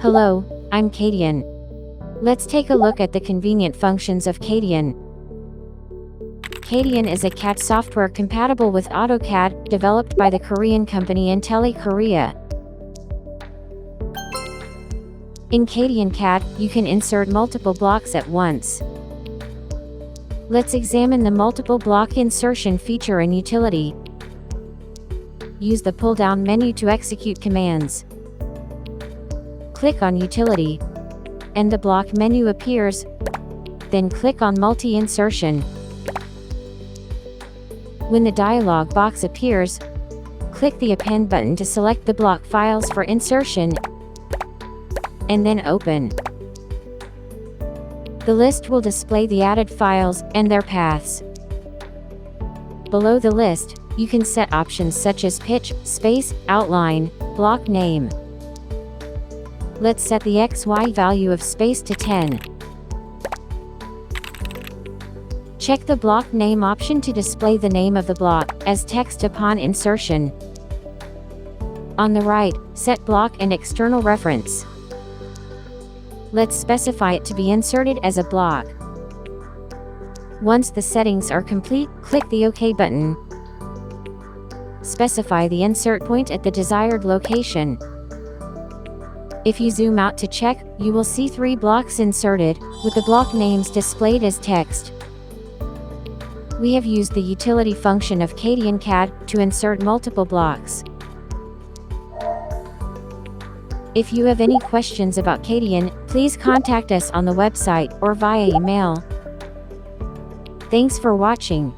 Hello, I'm CADian. Let's take a look at the convenient functions of CADian. CADian is a CAD software compatible with AutoCAD, developed by the Korean company Korea. In CADian CAD, you can insert multiple blocks at once. Let's examine the multiple block insertion feature in Utility. Use the pull-down menu to execute commands. Click on Utility, and the block menu appears. Then click on Multi-Insertion. When the dialog box appears, click the Append button to select the block files for insertion, and then open. The list will display the added files and their paths. Below the list, you can set options such as pitch, space, outline, block name. Let's set the XY value of space to 10. Check the block name option to display the name of the block as text upon insertion. On the right, set block and external reference. Let's specify it to be inserted as a block. Once the settings are complete, click the OK button. Specify the insert point at the desired location. If you zoom out to check, you will see 3 blocks inserted, with the block names displayed as text. We have used the utility function of CADian CAD to insert multiple blocks. If you have any questions about CADian, please contact us on the website or via email. Thanks for watching.